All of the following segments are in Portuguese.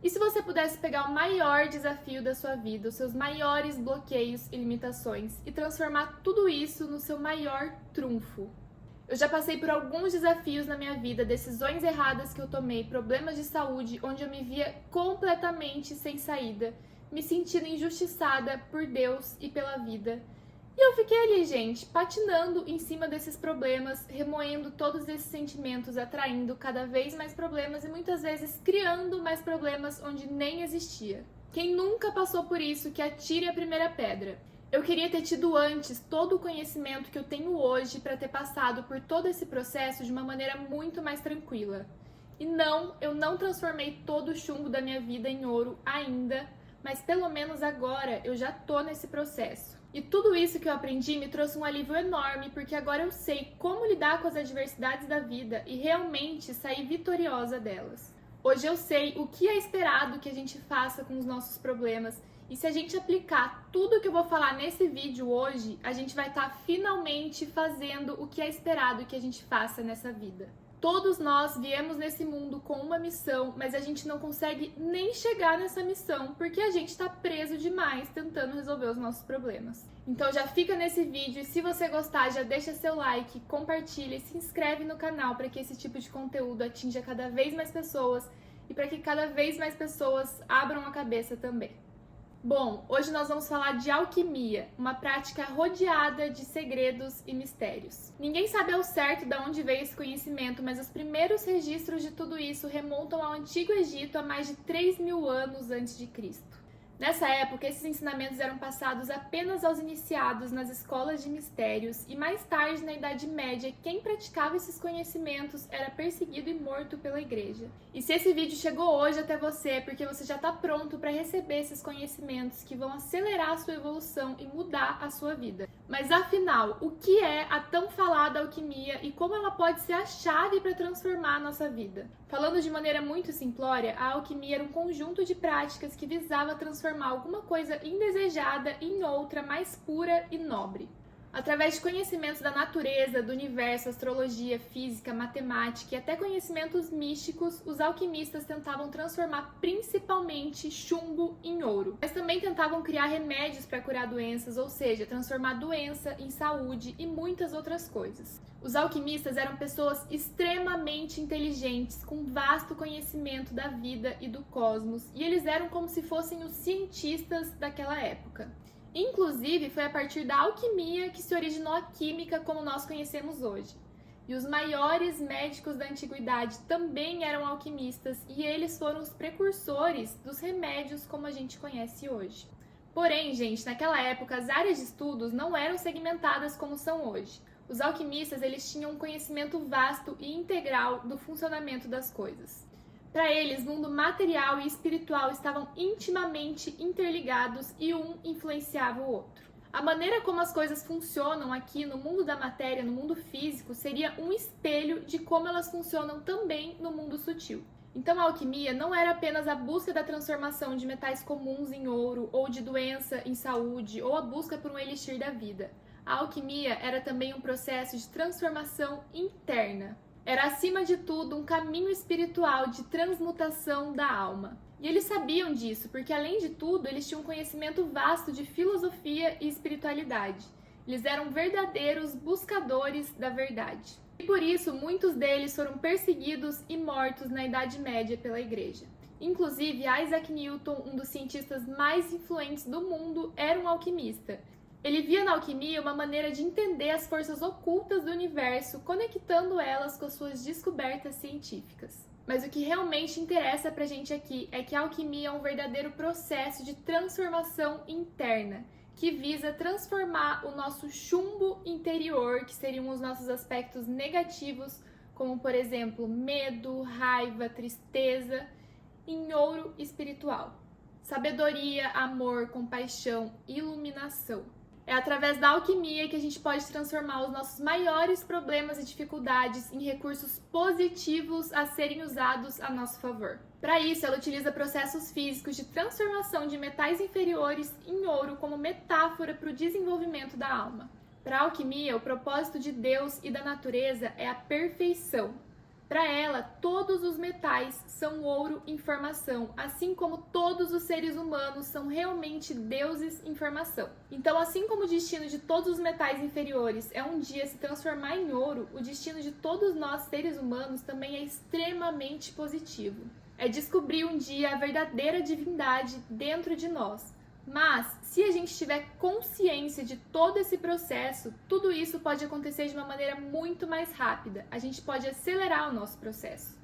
E se você pudesse pegar o maior desafio da sua vida, os seus maiores bloqueios e limitações, e transformar tudo isso no seu maior trunfo? Eu já passei por alguns desafios na minha vida, decisões erradas que eu tomei, problemas de saúde, onde eu me via completamente sem saída, me sentindo injustiçada por Deus e pela vida. E eu fiquei ali, gente, patinando em cima desses problemas, remoendo todos esses sentimentos, atraindo cada vez mais problemas e muitas vezes criando mais problemas onde nem existia. Quem nunca passou por isso, que atire a primeira pedra. Eu queria ter tido antes todo o conhecimento que eu tenho hoje para ter passado por todo esse processo de uma maneira muito mais tranquila. E não, eu não transformei todo o chumbo da minha vida em ouro ainda, mas pelo menos agora eu já tô nesse processo. E tudo isso que eu aprendi me trouxe um alívio enorme, porque agora eu sei como lidar com as adversidades da vida e realmente sair vitoriosa delas. Hoje eu sei o que é esperado que a gente faça com os nossos problemas, e se a gente aplicar tudo que eu vou falar nesse vídeo hoje, a gente vai estar finalmente fazendo o que é esperado que a gente faça nessa vida. Todos nós viemos nesse mundo com uma missão, mas a gente não consegue nem chegar nessa missão porque a gente está preso demais tentando resolver os nossos problemas. Então já fica nesse vídeo e se você gostar, já deixa seu like, compartilha e se inscreve no canal para que esse tipo de conteúdo atinja cada vez mais pessoas e para que cada vez mais pessoas abram a cabeça também. Bom, hoje nós vamos falar de alquimia, uma prática rodeada de segredos e mistérios. Ninguém sabe ao certo de onde veio esse conhecimento, mas os primeiros registros de tudo isso remontam ao Antigo Egito há mais de 3.000 anos antes de Cristo. Nessa época, esses ensinamentos eram passados apenas aos iniciados nas escolas de mistérios e mais tarde, na Idade Média, quem praticava esses conhecimentos era perseguido e morto pela igreja. E se esse vídeo chegou hoje até você, é porque você já está pronto para receber esses conhecimentos que vão acelerar a sua evolução e mudar a sua vida. Mas afinal, o que é a tão falada alquimia e como ela pode ser a chave para transformar a nossa vida? Falando de maneira muito simplória, a alquimia era um conjunto de práticas que visava transformar alguma coisa indesejada em outra mais pura e nobre. Através de conhecimentos da natureza, do universo, astrologia, física, matemática e até conhecimentos místicos, os alquimistas tentavam transformar principalmente chumbo em ouro. Mas também tentavam criar remédios para curar doenças, ou seja, transformar doença em saúde e muitas outras coisas. Os alquimistas eram pessoas extremamente inteligentes, com vasto conhecimento da vida e do cosmos, e eles eram como se fossem os cientistas daquela época. Inclusive, foi a partir da alquimia que se originou a química como nós conhecemos hoje. E os maiores médicos da antiguidade também eram alquimistas e eles foram os precursores dos remédios como a gente conhece hoje. Porém, gente, naquela época as áreas de estudos não eram segmentadas como são hoje. Os alquimistas eles tinham um conhecimento vasto e integral do funcionamento das coisas. Para eles, mundo material e espiritual estavam intimamente interligados e um influenciava o outro. A maneira como as coisas funcionam aqui no mundo da matéria, no mundo físico, seria um espelho de como elas funcionam também no mundo sutil. Então a alquimia não era apenas a busca da transformação de metais comuns em ouro, ou de doença em saúde, ou a busca por um elixir da vida. A alquimia era também um processo de transformação interna. Era, acima de tudo, um caminho espiritual de transmutação da alma. E eles sabiam disso, porque, além de tudo, eles tinham um conhecimento vasto de filosofia e espiritualidade. Eles eram verdadeiros buscadores da verdade. E por isso, muitos deles foram perseguidos e mortos na Idade Média pela Igreja. Inclusive, Isaac Newton, um dos cientistas mais influentes do mundo, era um alquimista. Ele via na alquimia uma maneira de entender as forças ocultas do universo, conectando elas com as suas descobertas científicas. Mas o que realmente interessa pra gente aqui é que a alquimia é um verdadeiro processo de transformação interna, que visa transformar o nosso chumbo interior, que seriam os nossos aspectos negativos, como por exemplo, medo, raiva, tristeza, em ouro espiritual. Sabedoria, amor, compaixão, iluminação. É através da alquimia que a gente pode transformar os nossos maiores problemas e dificuldades em recursos positivos a serem usados a nosso favor. Para isso, ela utiliza processos físicos de transformação de metais inferiores em ouro como metáfora para o desenvolvimento da alma. Para a alquimia, o propósito de Deus e da natureza é a perfeição. Para ela, todos os metais são ouro em formação, assim como todos os seres humanos são realmente deuses em formação. Então, assim como o destino de todos os metais inferiores é um dia se transformar em ouro, o destino de todos nós, seres humanos, também é extremamente positivo. É descobrir um dia a verdadeira divindade dentro de nós. Mas, se a gente tiver consciência de todo esse processo, tudo isso pode acontecer de uma maneira muito mais rápida. A gente pode acelerar o nosso processo.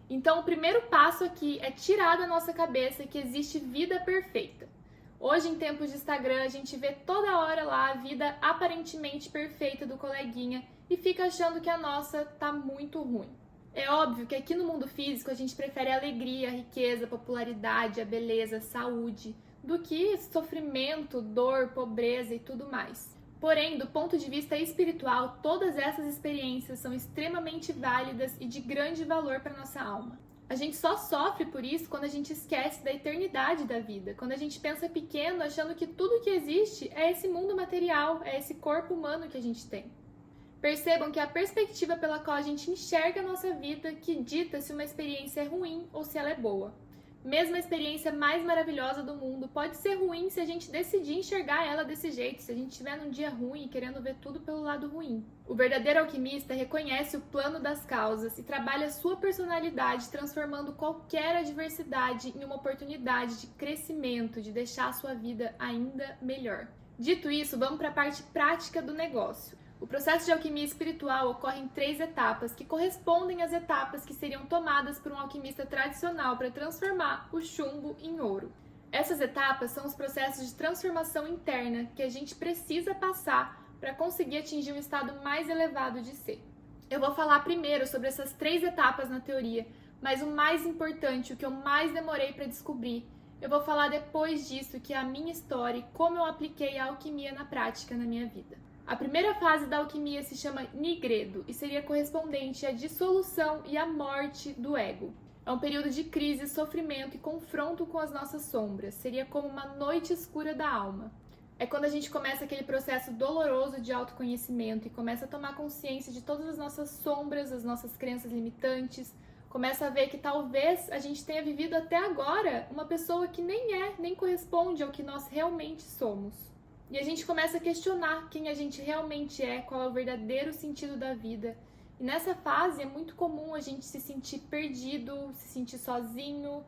Então, o primeiro passo aqui é tirar da nossa cabeça que existe vida perfeita. Hoje, em tempos de Instagram, a gente vê toda hora lá a vida aparentemente perfeita do coleguinha e fica achando que a nossa tá muito ruim. É óbvio que aqui no mundo físico a gente prefere a alegria, a riqueza, a popularidade, a beleza, a saúde, do que sofrimento, dor, pobreza e tudo mais. Porém, do ponto de vista espiritual, todas essas experiências são extremamente válidas e de grande valor para nossa alma. A gente só sofre por isso quando a gente esquece da eternidade da vida, quando a gente pensa pequeno, achando que tudo que existe é esse mundo material, é esse corpo humano que a gente tem. Percebam que é a perspectiva pela qual a gente enxerga a nossa vida que dita se uma experiência é ruim ou se ela é boa. Mesmo a experiência mais maravilhosa do mundo pode ser ruim se a gente decidir enxergar ela desse jeito, se a gente estiver num dia ruim e querendo ver tudo pelo lado ruim. O verdadeiro alquimista reconhece o plano das causas e trabalha sua personalidade, transformando qualquer adversidade em uma oportunidade de crescimento, de deixar a sua vida ainda melhor. Dito isso, vamos para a parte prática do negócio. O processo de alquimia espiritual ocorre em 3 etapas, que correspondem às etapas que seriam tomadas por um alquimista tradicional para transformar o chumbo em ouro. Essas etapas são os processos de transformação interna que a gente precisa passar para conseguir atingir um estado mais elevado de ser. Eu vou falar primeiro sobre essas 3 etapas na teoria, mas o mais importante, o que eu mais demorei para descobrir, eu vou falar depois disso, que é a minha história e como eu apliquei a alquimia na prática na minha vida. A primeira fase da alquimia se chama nigredo e seria correspondente à dissolução e à morte do ego. É um período de crise, sofrimento e confronto com as nossas sombras. Seria como uma noite escura da alma. É quando a gente começa aquele processo doloroso de autoconhecimento e começa a tomar consciência de todas as nossas sombras, as nossas crenças limitantes, começa a ver que talvez a gente tenha vivido até agora uma pessoa que nem corresponde ao que nós realmente somos. E a gente começa a questionar quem a gente realmente é, qual é o verdadeiro sentido da vida. E nessa fase é muito comum a gente se sentir perdido, se sentir sozinho.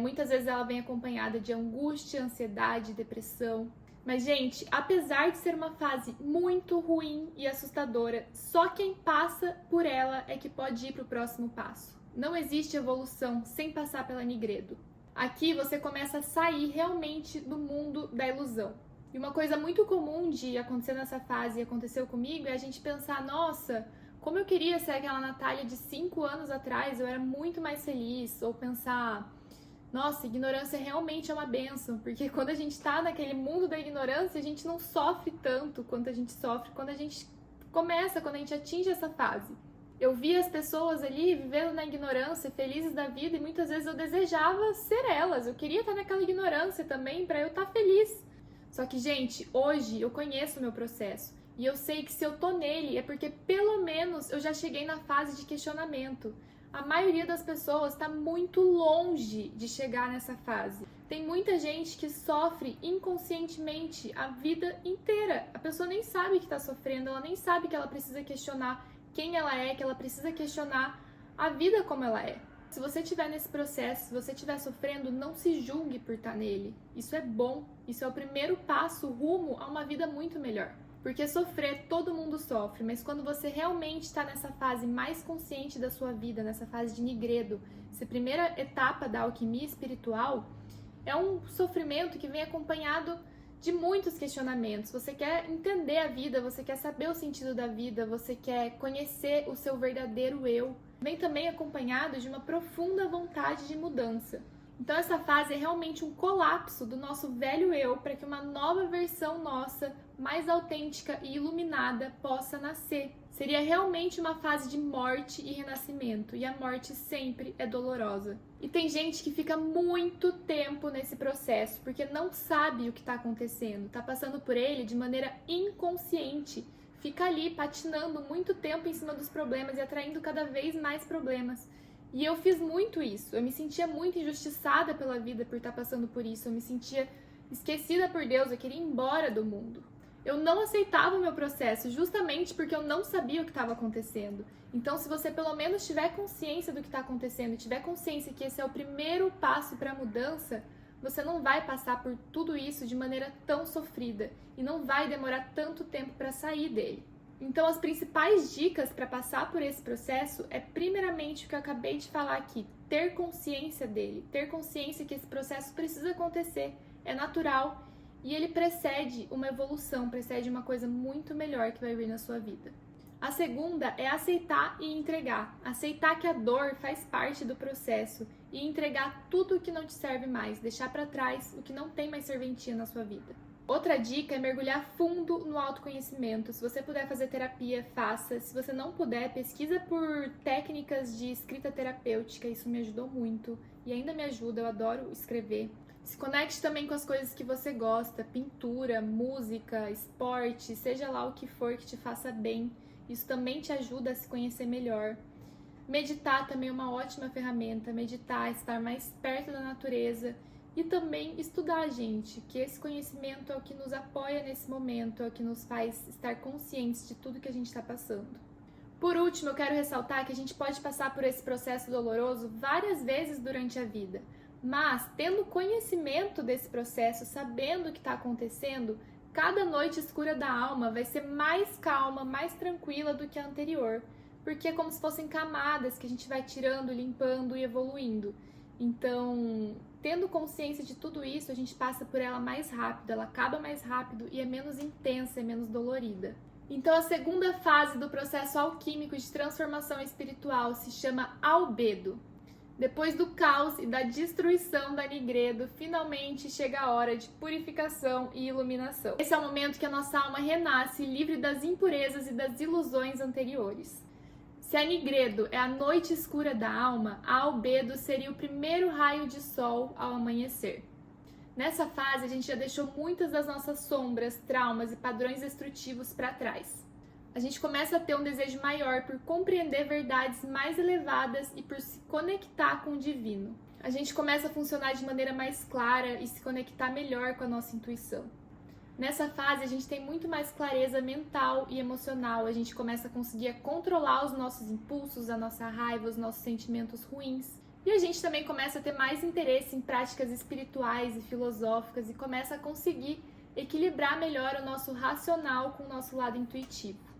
Muitas vezes ela vem acompanhada de angústia, ansiedade, depressão. Mas, gente, apesar de ser uma fase muito ruim e assustadora, só quem passa por ela é que pode ir para o próximo passo. Não existe evolução sem passar pela nigredo. Aqui você começa a sair realmente do mundo da ilusão. E uma coisa muito comum de acontecer nessa fase e aconteceu comigo é a gente pensar, nossa, como eu queria ser aquela Natália de 5 anos atrás, eu era muito mais feliz. Ou pensar, nossa, ignorância realmente é uma bênção, porque quando a gente tá naquele mundo da ignorância, a gente não sofre tanto quanto a gente sofre quando a gente quando a gente atinge essa fase. Eu via as pessoas ali vivendo na ignorância, felizes da vida, e muitas vezes eu desejava ser elas, eu queria estar naquela ignorância também para eu estar feliz. Só que, gente, hoje eu conheço o meu processo e eu sei que se eu tô nele é porque pelo menos eu já cheguei na fase de questionamento. A maioria das pessoas está muito longe de chegar nessa fase. Tem muita gente que sofre inconscientemente a vida inteira. A pessoa nem sabe que está sofrendo, ela nem sabe que ela precisa questionar quem ela é, que ela precisa questionar a vida como ela é. Se você estiver nesse processo, se você estiver sofrendo, não se julgue por estar nele. Isso é bom, isso é o primeiro passo rumo a uma vida muito melhor. Porque sofrer, todo mundo sofre, mas quando você realmente está nessa fase mais consciente da sua vida, nessa fase de nigredo, essa primeira etapa da alquimia espiritual, é um sofrimento que vem acompanhado de muitos questionamentos. Você quer entender a vida, você quer saber o sentido da vida, você quer conhecer o seu verdadeiro eu. Vem também acompanhado de uma profunda vontade de mudança. Então essa fase é realmente um colapso do nosso velho eu para que uma nova versão nossa, mais autêntica e iluminada, possa nascer. Seria realmente uma fase de morte e renascimento, e a morte sempre é dolorosa. E tem gente que fica muito tempo nesse processo, porque não sabe o que está acontecendo, está passando por ele de maneira inconsciente, fica ali patinando muito tempo em cima dos problemas e atraindo cada vez mais problemas. E eu fiz muito isso, eu me sentia muito injustiçada pela vida por estar passando por isso, eu me sentia esquecida por Deus, eu queria ir embora do mundo. Eu não aceitava o meu processo justamente porque eu não sabia o que estava acontecendo. Então, se você pelo menos tiver consciência do que está acontecendo, tiver consciência que esse é o primeiro passo para a mudança, você não vai passar por tudo isso de maneira tão sofrida e não vai demorar tanto tempo para sair dele. Então, as principais dicas para passar por esse processo é primeiramente o que eu acabei de falar aqui, ter consciência dele, ter consciência que esse processo precisa acontecer, é natural e ele precede uma evolução, precede uma coisa muito melhor que vai vir na sua vida. A segunda é aceitar e entregar. Aceitar que a dor faz parte do processo e entregar tudo o que não te serve mais, deixar para trás o que não tem mais serventia na sua vida. Outra dica é mergulhar fundo no autoconhecimento. Se você puder fazer terapia, faça. Se você não puder, pesquisa por técnicas de escrita terapêutica, isso me ajudou muito e ainda me ajuda, eu adoro escrever. Se conecte também com as coisas que você gosta, pintura, música, esporte, seja lá o que for que te faça bem. Isso também te ajuda a se conhecer melhor. Meditar também é uma ótima ferramenta, meditar, estar mais perto da natureza e também estudar, gente, que esse conhecimento é o que nos apoia nesse momento, é o que nos faz estar conscientes de tudo que a gente está passando. Por último, eu quero ressaltar que a gente pode passar por esse processo doloroso várias vezes durante a vida, mas tendo conhecimento desse processo, sabendo o que está acontecendo, cada noite escura da alma vai ser mais calma, mais tranquila do que a anterior, porque é como se fossem camadas que a gente vai tirando, limpando e evoluindo. Então, tendo consciência de tudo isso, a gente passa por ela mais rápido, ela acaba mais rápido e é menos intensa, é menos dolorida. Então, a segunda fase do processo alquímico de transformação espiritual se chama albedo. Depois do caos e da destruição da Nigredo, finalmente chega a hora de purificação e iluminação. Esse é o momento que a nossa alma renasce livre das impurezas e das ilusões anteriores. Se a Nigredo é a noite escura da alma, a albedo seria o primeiro raio de sol ao amanhecer. Nessa fase, a gente já deixou muitas das nossas sombras, traumas e padrões destrutivos para trás. A gente começa a ter um desejo maior por compreender verdades mais elevadas e por se conectar com o divino. A gente começa a funcionar de maneira mais clara e se conectar melhor com a nossa intuição. Nessa fase, a gente tem muito mais clareza mental e emocional, a gente começa a conseguir controlar os nossos impulsos, a nossa raiva, os nossos sentimentos ruins. E a gente também começa a ter mais interesse em práticas espirituais e filosóficas e começa a conseguir equilibrar melhor o nosso racional com o nosso lado intuitivo.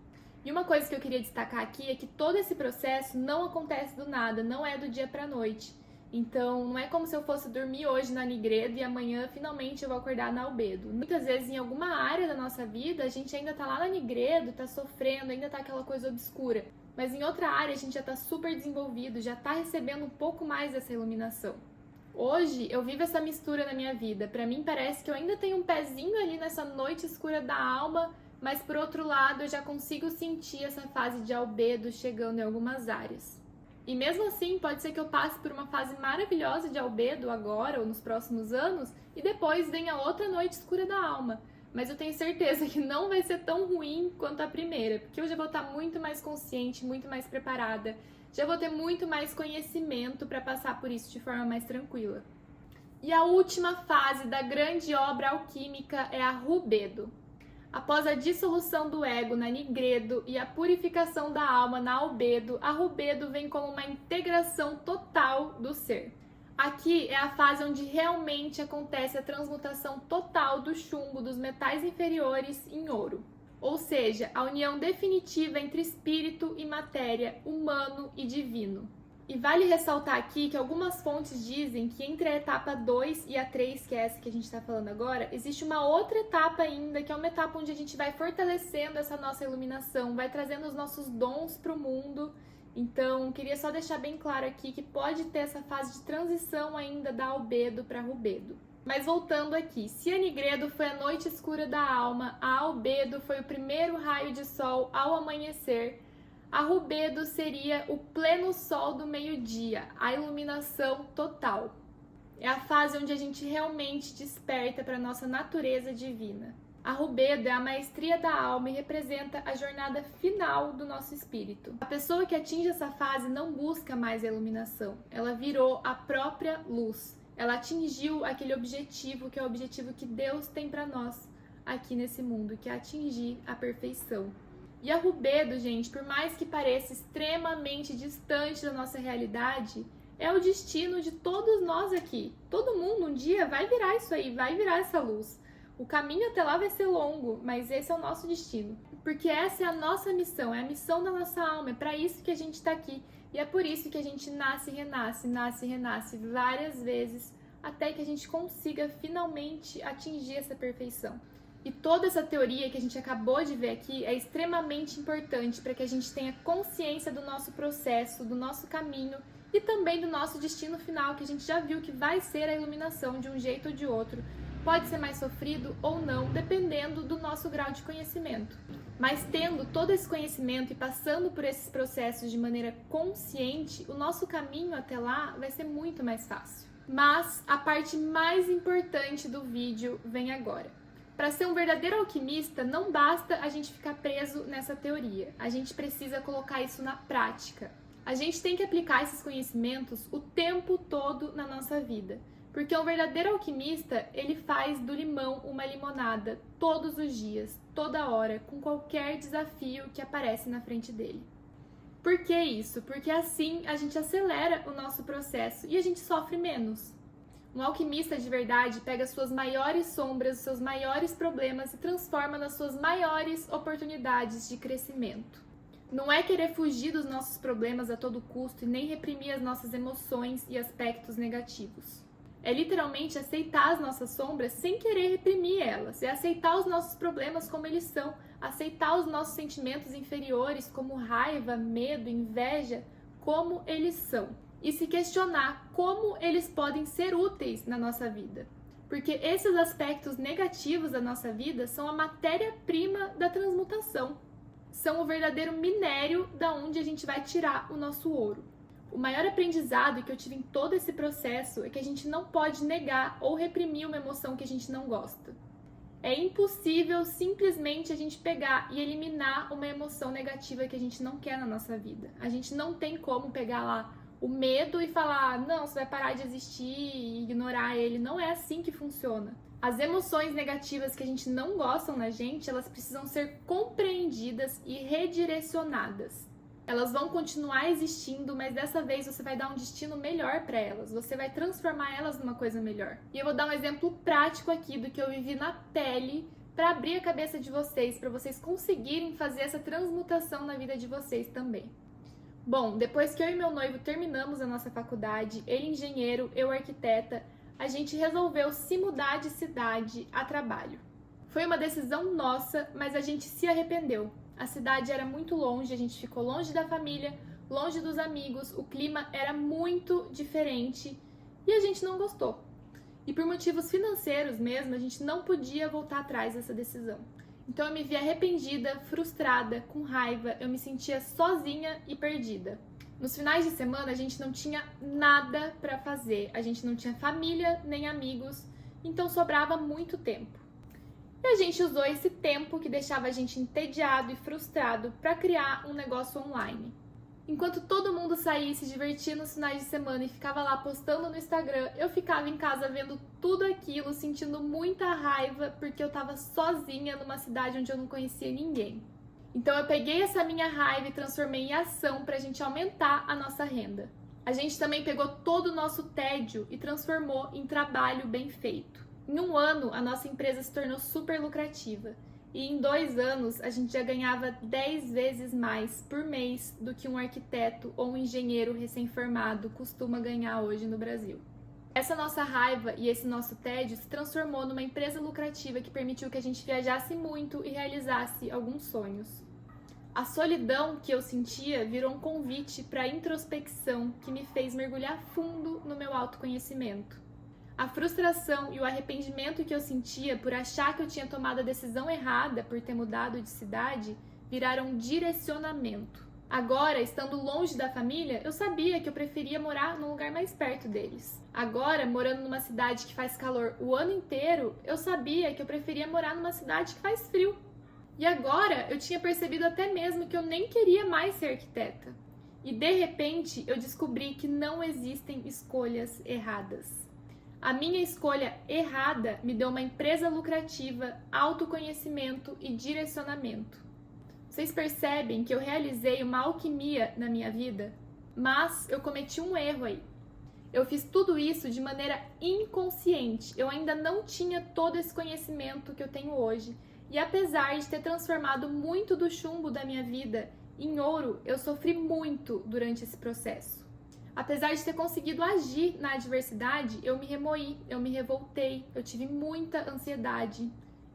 E uma coisa que eu queria destacar aqui é que todo esse processo não acontece do nada, não é do dia para a noite. Então, não é como se eu fosse dormir hoje na Nigredo e amanhã finalmente eu vou acordar na albedo. Muitas vezes, em alguma área da nossa vida, a gente ainda tá lá na Nigredo, tá sofrendo, ainda tá aquela coisa obscura. Mas em outra área, a gente já tá super desenvolvido, já tá recebendo um pouco mais dessa iluminação. Hoje, eu vivo essa mistura na minha vida. Pra mim, parece que eu ainda tenho um pezinho ali nessa noite escura da alma, mas por outro lado eu já consigo sentir essa fase de albedo chegando em algumas áreas. E mesmo assim, pode ser que eu passe por uma fase maravilhosa de albedo agora ou nos próximos anos e depois venha outra noite escura da alma. Mas eu tenho certeza que não vai ser tão ruim quanto a primeira, porque eu já vou estar muito mais consciente, muito mais preparada, já vou ter muito mais conhecimento para passar por isso de forma mais tranquila. E a última fase da grande obra alquímica é a rubedo. Após a dissolução do ego na Nigredo e a purificação da alma na albedo, a rubedo vem como uma integração total do ser. Aqui é a fase onde realmente acontece a transmutação total do chumbo dos metais inferiores em ouro. Ou seja, a união definitiva entre espírito e matéria, humano e divino. E vale ressaltar aqui que algumas fontes dizem que entre a etapa 2 e a 3, que é essa que a gente está falando agora, existe uma outra etapa ainda, que é uma etapa onde a gente vai fortalecendo essa nossa iluminação, vai trazendo os nossos dons para o mundo. Então, queria só deixar bem claro aqui que pode ter essa fase de transição ainda da albedo para rubedo. Mas voltando aqui, se a Nigredo foi a noite escura da alma, a albedo foi o primeiro raio de sol ao amanhecer, a rubedo seria o pleno sol do meio-dia, a iluminação total. É a fase onde a gente realmente desperta para a nossa natureza divina. A Rubedo é a maestria da alma e representa a jornada final do nosso espírito. A pessoa que atinge essa fase não busca mais a iluminação, ela virou a própria luz. Ela atingiu aquele objetivo que é o objetivo que Deus tem para nós aqui nesse mundo, que é atingir a perfeição. E a Rubedo, gente, por mais que pareça extremamente distante da nossa realidade, é o destino de todos nós aqui. Todo mundo um dia vai virar isso aí, vai virar essa luz. O caminho até lá vai ser longo, mas esse é o nosso destino. Porque essa é a nossa missão, é a missão da nossa alma, é para isso que a gente está aqui. E é por isso que a gente nasce e renasce várias vezes, até que a gente consiga finalmente atingir essa perfeição. E toda essa teoria que a gente acabou de ver aqui é extremamente importante para que a gente tenha consciência do nosso processo, do nosso caminho e também do nosso destino final, que a gente já viu que vai ser a iluminação de um jeito ou de outro. Pode ser mais sofrido ou não, dependendo do nosso grau de conhecimento. Mas tendo todo esse conhecimento e passando por esses processos de maneira consciente, o nosso caminho até lá vai ser muito mais fácil. Mas a parte mais importante do vídeo vem agora. Para ser um verdadeiro alquimista, não basta a gente ficar preso nessa teoria. A gente precisa colocar isso na prática. A gente tem que aplicar esses conhecimentos o tempo todo na nossa vida. Porque um verdadeiro alquimista, ele faz do limão uma limonada todos os dias, toda hora, com qualquer desafio que aparece na frente dele. Por que isso? Porque assim a gente acelera o nosso processo e a gente sofre menos. Um alquimista de verdade pega as suas maiores sombras, os seus maiores problemas e transforma nas suas maiores oportunidades de crescimento. Não é querer fugir dos nossos problemas a todo custo e nem reprimir as nossas emoções e aspectos negativos. É literalmente aceitar as nossas sombras sem querer reprimir elas. É aceitar os nossos problemas como eles são. Aceitar os nossos sentimentos inferiores como raiva, medo, inveja, como eles são. E se questionar como eles podem ser úteis na nossa vida. Porque esses aspectos negativos da nossa vida são a matéria-prima da transmutação. São o verdadeiro minério da onde a gente vai tirar o nosso ouro. O maior aprendizado que eu tive em todo esse processo é que a gente não pode negar ou reprimir uma emoção que a gente não gosta. É impossível simplesmente a gente pegar e eliminar uma emoção negativa que a gente não quer na nossa vida. A gente não tem como pegar lá o medo e falar, não, você vai parar de existir e ignorar ele. Não é assim que funciona. As emoções negativas que a gente não gosta na gente, elas precisam ser compreendidas e redirecionadas. Elas vão continuar existindo, mas dessa vez você vai dar um destino melhor para elas. Você vai transformar elas numa coisa melhor. E eu vou dar um exemplo prático aqui do que eu vivi na pele para abrir a cabeça de vocês, para vocês conseguirem fazer essa transmutação na vida de vocês também. Bom, depois que eu e meu noivo terminamos a nossa faculdade, ele engenheiro, eu arquiteta, a gente resolveu se mudar de cidade a trabalho. Foi uma decisão nossa, mas a gente se arrependeu. A cidade era muito longe, a gente ficou longe da família, longe dos amigos, o clima era muito diferente e a gente não gostou. E por motivos financeiros mesmo, a gente não podia voltar atrás dessa decisão. Então eu me vi arrependida, frustrada, com raiva, eu me sentia sozinha e perdida. Nos finais de semana a gente não tinha nada para fazer, a gente não tinha família nem amigos, então sobrava muito tempo. E a gente usou esse tempo que deixava a gente entediado e frustrado para criar um negócio online. Enquanto todo mundo saía e se divertia nos finais de semana e ficava lá postando no Instagram, eu ficava em casa vendo tudo aquilo, sentindo muita raiva porque eu estava sozinha numa cidade onde eu não conhecia ninguém. Então eu peguei essa minha raiva e transformei em ação para a gente aumentar a nossa renda. A gente também pegou todo o nosso tédio e transformou em trabalho bem feito. Em um ano, a nossa empresa se tornou super lucrativa. E em 2 anos, a gente já ganhava 10 vezes mais por mês do que um arquiteto ou um engenheiro recém-formado costuma ganhar hoje no Brasil. Essa nossa raiva e esse nosso tédio se transformou numa empresa lucrativa que permitiu que a gente viajasse muito e realizasse alguns sonhos. A solidão que eu sentia virou um convite para a introspecção que me fez mergulhar fundo no meu autoconhecimento. A frustração e o arrependimento que eu sentia por achar que eu tinha tomado a decisão errada por ter mudado de cidade viraram direcionamento. Agora, estando longe da família, eu sabia que eu preferia morar num lugar mais perto deles. Agora, morando numa cidade que faz calor o ano inteiro, eu sabia que eu preferia morar numa cidade que faz frio. E agora, eu tinha percebido até mesmo que eu nem queria mais ser arquiteta. E de repente, eu descobri que não existem escolhas erradas. A minha escolha errada me deu uma empresa lucrativa, autoconhecimento e direcionamento. Vocês percebem que eu realizei uma alquimia na minha vida? Mas eu cometi um erro aí. Eu fiz tudo isso de maneira inconsciente. Eu ainda não tinha todo esse conhecimento que eu tenho hoje. E apesar de ter transformado muito do chumbo da minha vida em ouro, eu sofri muito durante esse processo. Apesar de ter conseguido agir na adversidade, eu me remoí, eu me revoltei, eu tive muita ansiedade.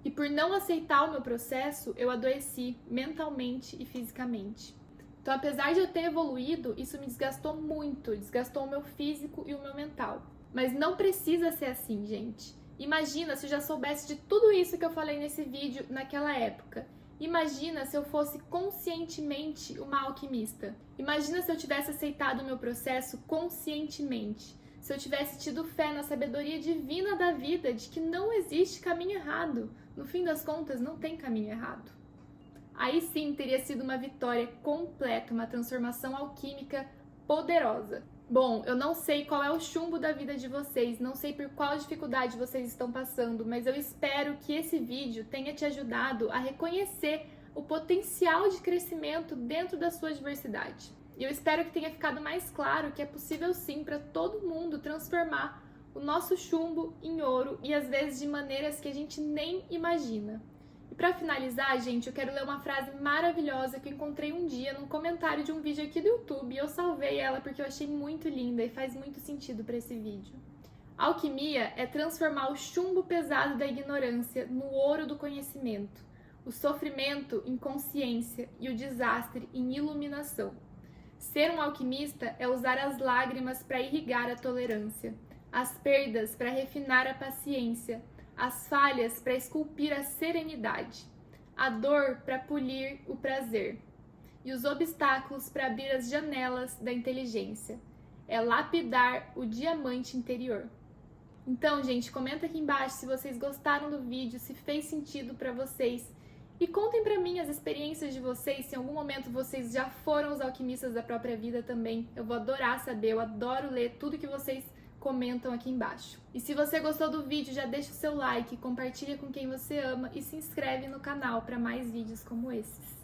E por não aceitar o meu processo, eu adoeci mentalmente e fisicamente. Então, apesar de eu ter evoluído, isso me desgastou muito, desgastou o meu físico e o meu mental. Mas não precisa ser assim, gente. Imagina se eu já soubesse de tudo isso que eu falei nesse vídeo naquela época. Imagina se eu fosse conscientemente uma alquimista. Imagina se eu tivesse aceitado o meu processo conscientemente. Se eu tivesse tido fé na sabedoria divina da vida, de que não existe caminho errado. No fim das contas, não tem caminho errado. Aí sim teria sido uma vitória completa, uma transformação alquímica poderosa. Bom, eu não sei qual é o chumbo da vida de vocês, não sei por qual dificuldade vocês estão passando, mas eu espero que esse vídeo tenha te ajudado a reconhecer o potencial de crescimento dentro da sua diversidade. E eu espero que tenha ficado mais claro que é possível sim para todo mundo transformar o nosso chumbo em ouro e às vezes de maneiras que a gente nem imagina. E para finalizar, gente, eu quero ler uma frase maravilhosa que eu encontrei um dia num comentário de um vídeo aqui do YouTube e eu salvei ela porque eu achei muito linda e faz muito sentido para esse vídeo. Alquimia é transformar o chumbo pesado da ignorância no ouro do conhecimento, o sofrimento em consciência e o desastre em iluminação. Ser um alquimista é usar as lágrimas para irrigar a tolerância, as perdas para refinar a paciência, as falhas para esculpir a serenidade, a dor para polir o prazer e os obstáculos para abrir as janelas da inteligência. É lapidar o diamante interior. Então, gente, comenta aqui embaixo se vocês gostaram do vídeo, se fez sentido para vocês. E contem pra mim as experiências de vocês, se em algum momento vocês já foram os alquimistas da própria vida também. Eu vou adorar saber, eu adoro ler tudo que vocês comentam aqui embaixo. E se você gostou do vídeo, já deixa o seu like, compartilha com quem você ama e se inscreve no canal para mais vídeos como esses.